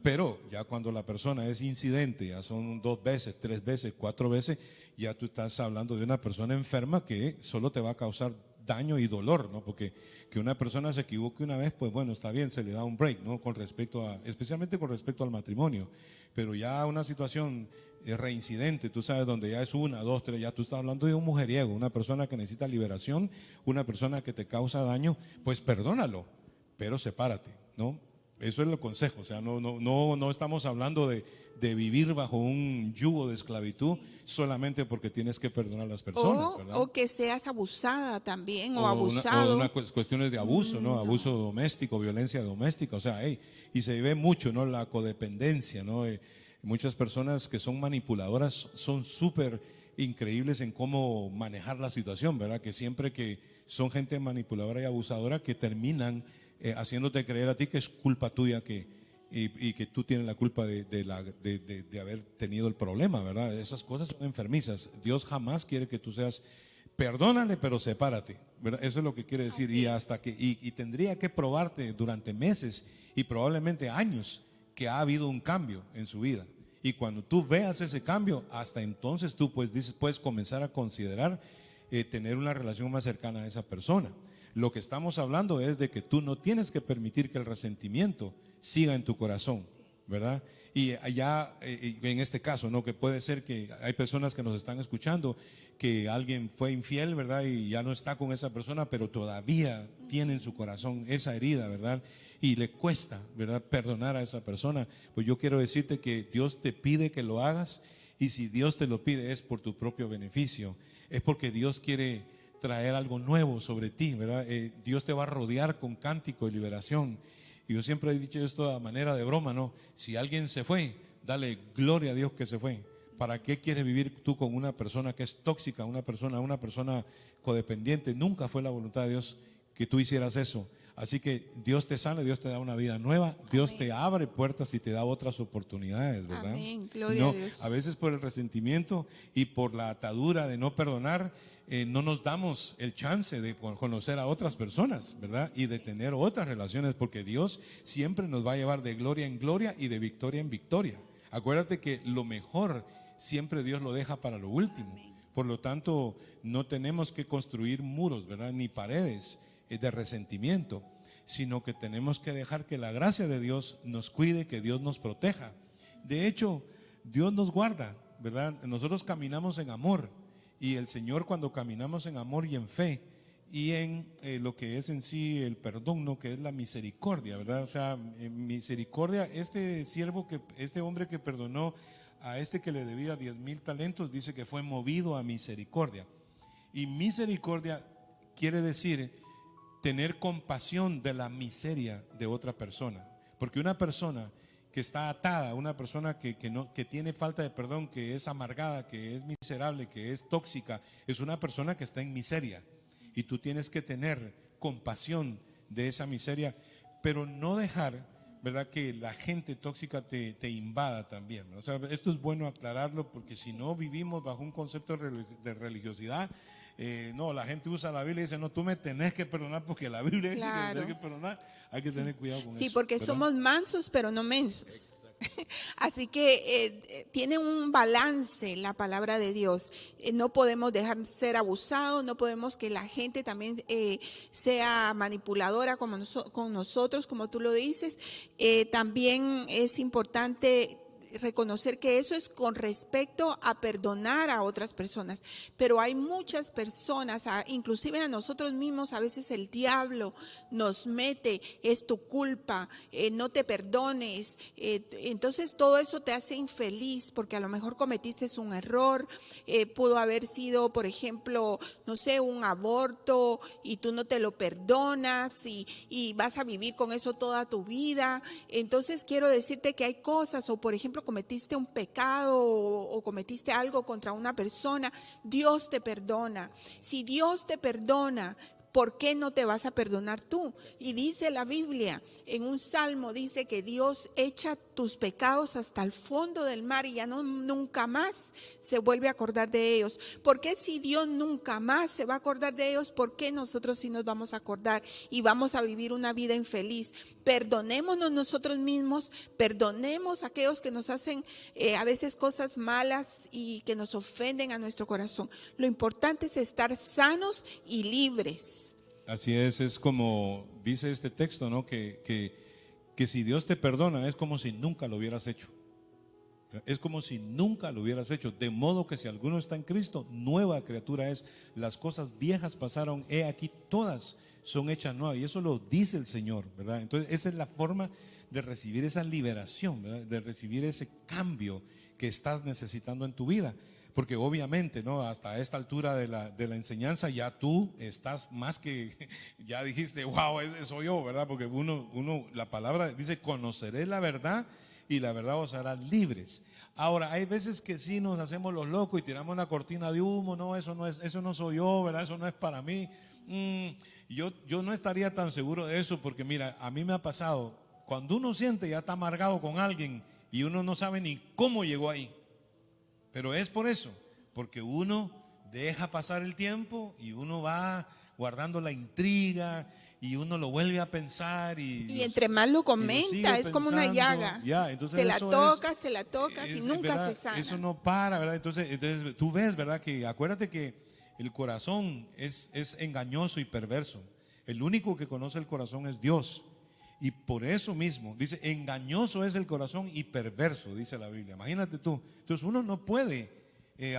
Pero ya cuando la persona es incidente, ya son 2 veces, 3 veces, 4 veces, ya tú estás hablando de una persona enferma que solo te va a causar daño y dolor, ¿no? Porque que una persona se equivoque una vez, pues bueno, está bien, se le da un break, ¿no? Especialmente con respecto al matrimonio. Pero ya una situación reincidente, tú sabes, donde ya es 1, 2, 3, ya tú estás hablando de un mujeriego, una persona que necesita liberación, una persona que te causa daño, pues perdónalo, pero sepárate, ¿no? Eso es el consejo, o sea, no estamos hablando de vivir bajo un yugo de esclavitud solamente porque tienes que perdonar a las personas, ¿verdad? O que seas abusada también o abusado. Cuestiones de abuso, ¿no? Abuso doméstico, violencia doméstica, o sea, y se ve mucho, ¿no? La codependencia, ¿no? Muchas personas que son manipuladoras son súper increíbles en cómo manejar la situación, ¿verdad? Que siempre que son gente manipuladora y abusadora que terminan haciéndote creer a ti que es culpa tuya y que tú tienes la culpa de haber tenido el problema, ¿verdad? Esas cosas son enfermizas. Dios jamás quiere que tú seas, perdónale, pero sepárate, ¿verdad? Eso es lo que quiere decir. Y tendría que probarte durante meses y probablemente años que ha habido un cambio en su vida. Y cuando tú veas ese cambio, hasta entonces tú puedes comenzar a considerar tener una relación más cercana a esa persona. Lo que estamos hablando es de que tú no tienes que permitir que el resentimiento siga en tu corazón, ¿verdad? Y allá, en este caso, ¿no? Que puede ser que hay personas que nos están escuchando, que alguien fue infiel, ¿verdad? Y ya no está con esa persona, pero todavía tiene en su corazón esa herida, ¿verdad? Y le cuesta, ¿verdad? Perdonar a esa persona. Pues yo quiero decirte que Dios te pide que lo hagas, y si Dios te lo pide es por tu propio beneficio, es porque Dios quiere traer algo nuevo sobre ti, ¿verdad? Dios te va a rodear con cántico y liberación. Y yo siempre he dicho esto a manera de broma, ¿no? Si alguien se fue, dale gloria a Dios que se fue. ¿Para qué quieres vivir tú con una persona que es tóxica, una persona codependiente? Nunca fue la voluntad de Dios que tú hicieras eso. Así que Dios te sana, Dios te da una vida nueva, Dios Amén. te abre puertas y te da otras oportunidades, ¿verdad? Amén, gloria a Dios. A veces por el resentimiento y por la atadura de no perdonar, no nos damos el chance de conocer a otras personas, ¿verdad? Y de tener otras relaciones, porque Dios siempre nos va a llevar de gloria en gloria y de victoria en victoria. Acuérdate que lo mejor siempre Dios lo deja para lo último. Por lo tanto, no tenemos que construir muros, ¿verdad? Ni paredes de resentimiento, sino que tenemos que dejar que la gracia de Dios nos cuide, que Dios nos proteja. De hecho, Dios nos guarda, ¿verdad? Nosotros caminamos en amor. Y el Señor, cuando caminamos en amor y en fe y en lo que es en sí el perdón, ¿no? Que es la misericordia, ¿verdad? O sea, misericordia, este hombre que perdonó a este que le debía 10,000 talentos, dice que fue movido a misericordia. Y misericordia quiere decir tener compasión de la miseria de otra persona. Porque una persona que está atada, una persona que tiene falta de perdón, que es amargada, que es miserable, que es tóxica, es una persona que está en miseria. Y tú tienes que tener compasión de esa miseria, pero no dejar, ¿verdad?, que la gente tóxica te invada también. O sea, esto es bueno aclararlo, porque si no vivimos bajo un concepto de religiosidad. No, la gente usa la Biblia y dice, no, tú me tenés que perdonar porque la Biblia dice que tenés que perdonar. Hay que tener cuidado con eso. Sí, porque ¿verdad? somos mansos, pero no mensos. Así que tiene un balance la palabra de Dios. No podemos dejar ser abusados, no podemos que la gente también sea manipuladora con nosotros, como tú lo dices. También es importante reconocer que eso es con respecto a perdonar a otras personas, pero hay muchas personas, inclusive a nosotros mismos, a veces el diablo nos mete, es tu culpa, no te perdones, entonces todo eso te hace infeliz porque a lo mejor cometiste un error, pudo haber sido, por ejemplo, no sé, un aborto y tú no te lo perdonas y vas a vivir con eso toda tu vida. Entonces quiero decirte que hay cosas, o por ejemplo cometiste un pecado o cometiste algo contra una persona, Dios te perdona. Si Dios te perdona, ¿por qué no te vas a perdonar tú? Y dice la Biblia, en un salmo dice que Dios echa tus pecados hasta el fondo del mar y ya nunca más se vuelve a acordar de ellos. ¿Por qué si Dios nunca más se va a acordar de ellos? ¿Por qué nosotros sí nos vamos a acordar y vamos a vivir una vida infeliz? Perdonémonos nosotros mismos, perdonemos a aquellos que nos hacen a veces cosas malas y que nos ofenden a nuestro corazón. Lo importante es estar sanos y libres. Así es como dice este texto, ¿no? Que si Dios te perdona es como si nunca lo hubieras hecho. Es como si nunca lo hubieras hecho. De modo que si alguno está en Cristo, nueva criatura es. Las cosas viejas pasaron, he aquí todas son hechas nuevas. Y eso lo dice el Señor, ¿verdad? Entonces esa es la forma de recibir esa liberación, ¿verdad? De recibir ese cambio que estás necesitando en tu vida. Porque obviamente, ¿no? Hasta esta altura de la enseñanza ya tú estás más que, ya dijiste, wow, ese soy yo, ¿verdad? Porque la palabra dice, conoceré la verdad y la verdad os hará libres. Ahora, hay veces que sí nos hacemos los locos y tiramos una cortina de humo, no, eso no soy yo, ¿verdad? Eso no es para mí. Yo no estaría tan seguro de eso porque mira, a mí me ha pasado, cuando uno siente ya está amargado con alguien y uno no sabe ni cómo llegó ahí. Pero es por eso, porque uno deja pasar el tiempo y uno va guardando la intriga y uno lo vuelve a pensar y entre más lo comenta, es como una llaga. Ya, entonces te la tocas y nunca ¿verdad? se sana. Eso no para, ¿verdad? Entonces tú ves, ¿verdad? Que acuérdate que el corazón es engañoso y perverso. El único que conoce el corazón es Dios. Y por eso mismo, dice, engañoso es el corazón y perverso, dice la Biblia. Imagínate tú. Entonces uno no puede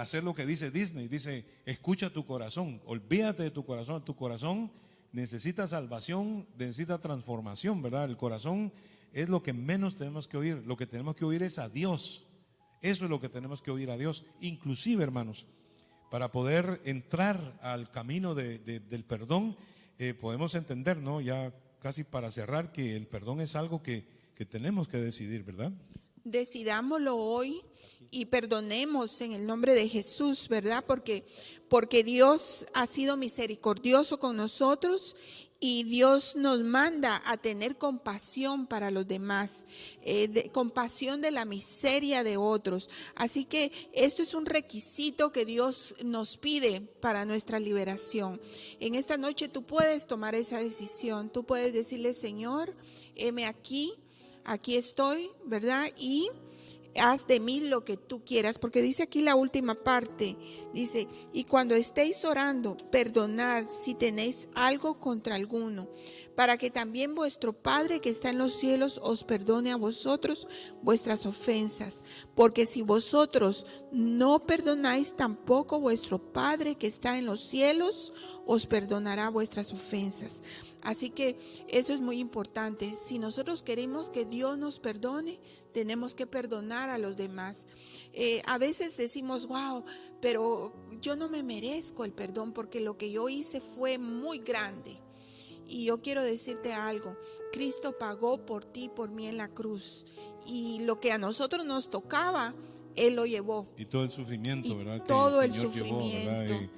hacer lo que dice Disney. Dice, escucha tu corazón, olvídate de tu corazón. Tu corazón necesita salvación, necesita transformación, ¿verdad? El corazón es lo que menos tenemos que oír. Lo que tenemos que oír es a Dios. Eso es lo que tenemos que oír a Dios. Inclusive, hermanos, para poder entrar al camino del perdón, podemos entender, ¿no? Ya casi para cerrar, que el perdón es algo que tenemos que decidir, ¿verdad? Decidámoslo hoy y perdonemos en el nombre de Jesús, ¿verdad? Porque Dios ha sido misericordioso con nosotros y Dios nos manda a tener compasión para los demás, compasión de la miseria de otros. Así que esto es un requisito que Dios nos pide para nuestra liberación. En esta noche tú puedes tomar esa decisión, tú puedes decirle, Señor, heme aquí estoy, ¿verdad? Y haz de mí lo que tú quieras, porque dice aquí la última parte, dice, y cuando estéis orando, perdonad si tenéis algo contra alguno, para que también vuestro Padre que está en los cielos os perdone a vosotros vuestras ofensas, porque si vosotros no perdonáis, tampoco vuestro Padre que está en los cielos os perdonará vuestras ofensas. Así que eso es muy importante. Si nosotros queremos que Dios nos perdone, tenemos que perdonar a los demás. A veces decimos, wow, pero yo no me merezco el perdón porque lo que yo hice fue muy grande. Y yo quiero decirte algo, Cristo pagó por ti, por mí en la cruz. Y lo que a nosotros nos tocaba, Él lo llevó. Y todo el sufrimiento, ¿verdad? Todo que el Señor sufrimiento. Llevó,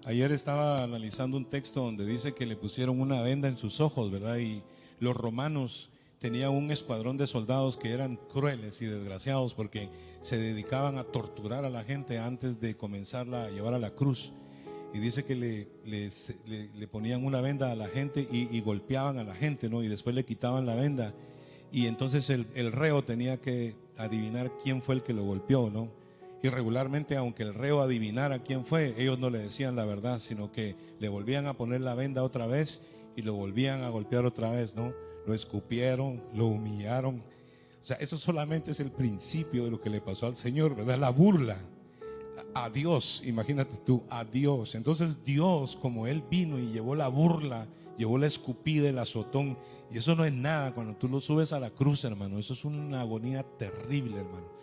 ayer estaba analizando un texto donde dice que le pusieron una venda en sus ojos, ¿verdad? Y los romanos tenían un escuadrón de soldados que eran crueles y desgraciados porque se dedicaban a torturar a la gente antes de comenzarla a llevar a la cruz. Y dice que le ponían una venda a la gente y golpeaban a la gente, ¿no? Y después le quitaban la venda. Y entonces el reo tenía que adivinar quién fue el que lo golpeó, ¿no? Y regularmente, aunque el reo adivinara quién fue, ellos no le decían la verdad, sino que le volvían a poner la venda otra vez y lo volvían a golpear otra vez, ¿no? Lo escupieron, lo humillaron. O sea, eso solamente es el principio de lo que le pasó al Señor, ¿verdad? La burla a Dios, imagínate tú, a Dios. Entonces Dios, como Él vino y llevó la burla, llevó la escupida, el azotón, y eso no es nada cuando tú lo subes a la cruz, hermano. Eso es una agonía terrible, hermano.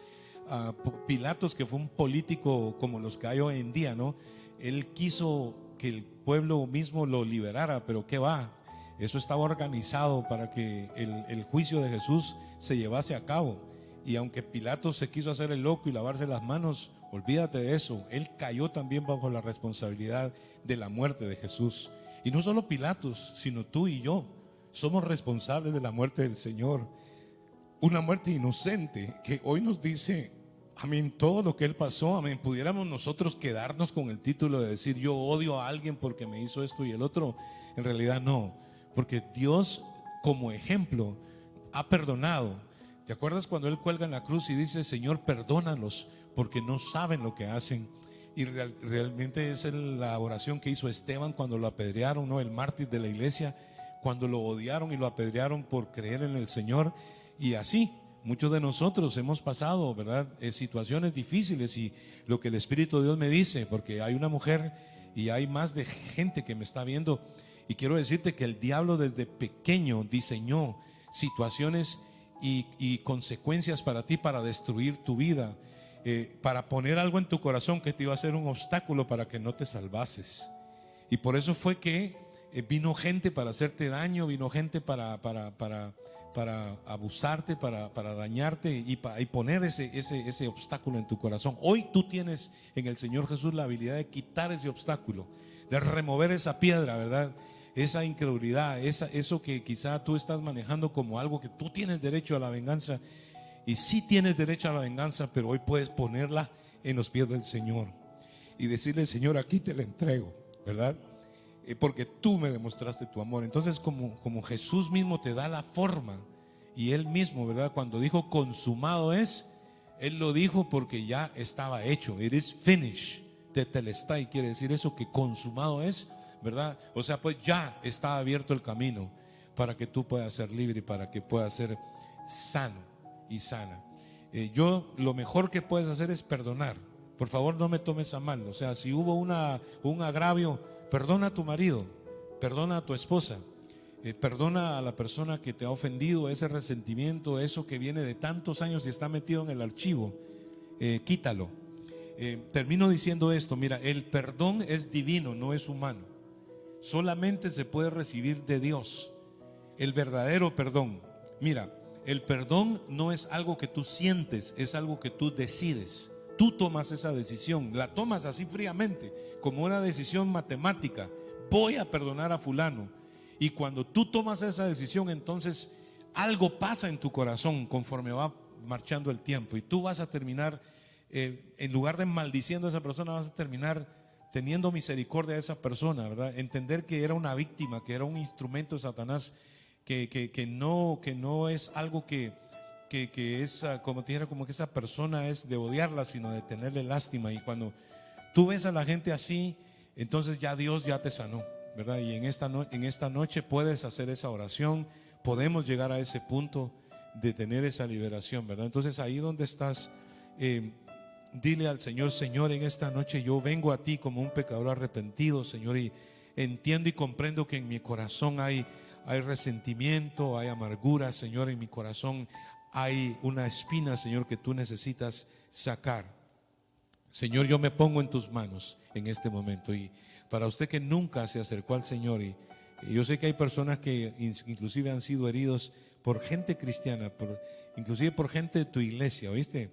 Pilatos, que fue un político como los que hay hoy en día, ¿no? Él quiso que el pueblo mismo lo liberara, pero ¿qué va? Eso estaba organizado para que el juicio de Jesús se llevase a cabo. Y aunque Pilatos se quiso hacer el loco y lavarse las manos, olvídate de eso. Él cayó también bajo la responsabilidad de la muerte de Jesús. Y no solo Pilatos, sino tú y yo somos responsables de la muerte del Señor. una muerte inocente, que hoy nos dice, amén, todo lo que él pasó, amén. Pudiéramos nosotros quedarnos con el título de decir, yo odio a alguien porque me hizo esto y el otro. En realidad no, porque Dios como ejemplo ha perdonado. ¿Te acuerdas cuando él cuelga en la cruz y dice, Señor, perdónalos porque no saben lo que hacen? Y realmente es la oración que hizo Esteban cuando lo apedrearon, ¿no? El mártir de la iglesia, cuando lo odiaron y lo apedrearon por creer en el Señor. Y así muchos de nosotros hemos pasado, ¿verdad? Situaciones difíciles, y lo que el Espíritu de Dios me dice, porque hay una mujer y hay más de gente que me está viendo, y quiero decirte que el diablo desde pequeño diseñó situaciones y consecuencias para ti, para destruir tu vida, para poner algo en tu corazón que te iba a ser un obstáculo para que no te salvases. Y por eso fue que vino gente para hacerte daño, vino gente para abusarte, para dañarte y poner ese obstáculo en tu corazón. Hoy tú tienes en el Señor Jesús la habilidad de quitar ese obstáculo, de remover esa piedra, ¿verdad? Esa incredulidad, eso que quizá tú estás manejando como algo que tú tienes derecho a la venganza. Y sí tienes derecho a la venganza, pero hoy puedes ponerla en los pies del Señor y decirle, Señor, aquí te la entrego, ¿verdad? Porque tú me demostraste tu amor. Entonces como Jesús mismo te da la forma, y Él mismo, ¿verdad? Cuando dijo consumado es, Él lo dijo porque ya estaba hecho. It is finished. Tetelestai quiere decir eso, que consumado es, ¿verdad? O sea, pues ya está abierto el camino para que tú puedas ser libre y para que puedas ser sano y sana. Yo lo mejor que puedes hacer es perdonar. Por favor, no me tomes a mal. O sea, si hubo un agravio, perdona a tu marido, perdona a tu esposa, perdona a la persona que te ha ofendido. Ese resentimiento, eso que viene de tantos años y está metido en el archivo, quítalo. Termino diciendo esto, mira, el perdón es divino, no es humano. Solamente se puede recibir de Dios. El verdadero perdón, mira, el perdón no es algo que tú sientes, es algo que tú decides. Tú tomas esa decisión, la tomas así fríamente, como una decisión matemática. Voy a perdonar a fulano. Y cuando tú tomas esa decisión, entonces algo pasa en tu corazón conforme va marchando el tiempo. Y tú vas a terminar, en lugar de maldiciendo a esa persona, vas a terminar teniendo misericordia de esa persona, ¿verdad? Entender que era una víctima, que era un instrumento de Satanás, que no es algo que es como que esa persona es de odiarla, sino de tenerle lástima. Y cuando tú ves a la gente así, entonces ya Dios ya te sanó, ¿verdad? Y en esta noche puedes hacer esa oración, podemos llegar a ese punto de tener esa liberación, ¿verdad? Entonces ahí donde estás, dile al Señor, Señor, en esta noche yo vengo a ti como un pecador arrepentido, Señor, y entiendo y comprendo que en mi corazón hay resentimiento, hay amargura, Señor, en mi corazón hay una espina, Señor, que tú necesitas sacar. Señor, yo me pongo en tus manos en este momento. Y para usted que nunca se acercó al Señor, y yo sé que hay personas que inclusive han sido heridos por gente cristiana, inclusive por gente de tu iglesia, ¿oíste?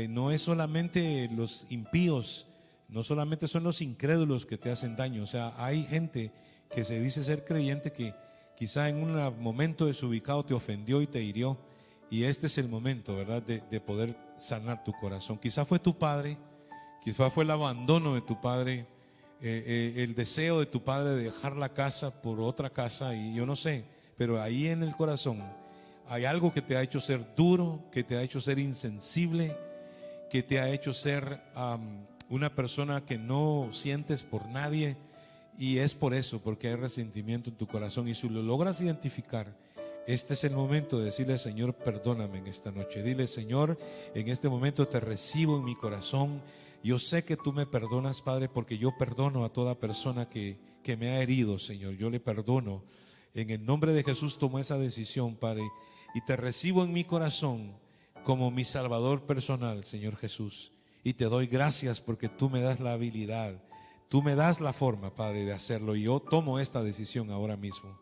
No es solamente los impíos, no solamente son los incrédulos que te hacen daño. O sea, hay gente que se dice ser creyente que quizá en un momento desubicado te ofendió y te hirió, y este es el momento, ¿verdad?, de poder sanar tu corazón. Quizá fue tu padre, quizá fue el abandono de tu padre, el deseo de tu padre de dejar la casa por otra casa, y yo no sé, pero ahí en el corazón hay algo que te ha hecho ser duro, que te ha hecho ser insensible, que te ha hecho ser una persona que no sientes por nadie. Y es por eso, porque hay resentimiento en tu corazón. Y si lo logras identificar, este es el momento de decirle, Señor, perdóname en esta noche. Dile, Señor, en este momento te recibo en mi corazón. Yo sé que tú me perdonas, Padre, porque yo perdono a toda persona que me ha herido, Señor. Yo le perdono. En el nombre de Jesús tomo esa decisión, Padre, y te recibo en mi corazón como mi Salvador personal, Señor Jesús. Y te doy gracias porque tú me das la habilidad. Tú me das la forma, Padre, de hacerlo, y yo tomo esta decisión ahora mismo.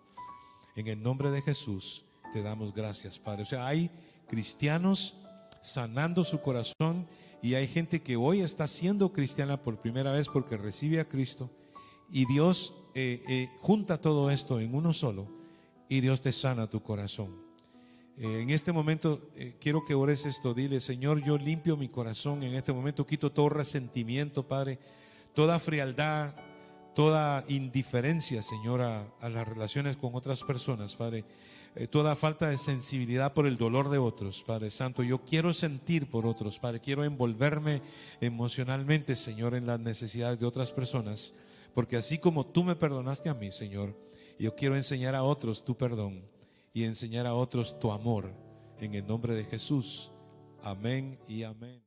En el nombre de Jesús te damos gracias, Padre. O sea, hay cristianos sanando su corazón, y hay gente que hoy está siendo cristiana por primera vez porque recibe a Cristo, y Dios junta todo esto en uno solo, y Dios te sana tu corazón. En este momento quiero que ores esto. Dile: Señor, yo limpio mi corazón. En este momento quito todo resentimiento, Padre, toda frialdad, toda indiferencia, Señor, a las relaciones con otras personas, Padre. Toda falta de sensibilidad por el dolor de otros, Padre Santo. Yo quiero sentir por otros, Padre. Quiero envolverme emocionalmente, Señor, en las necesidades de otras personas, porque así como tú me perdonaste a mí, Señor, yo quiero enseñar a otros tu perdón y enseñar a otros tu amor, en el nombre de Jesús. Amén y amén.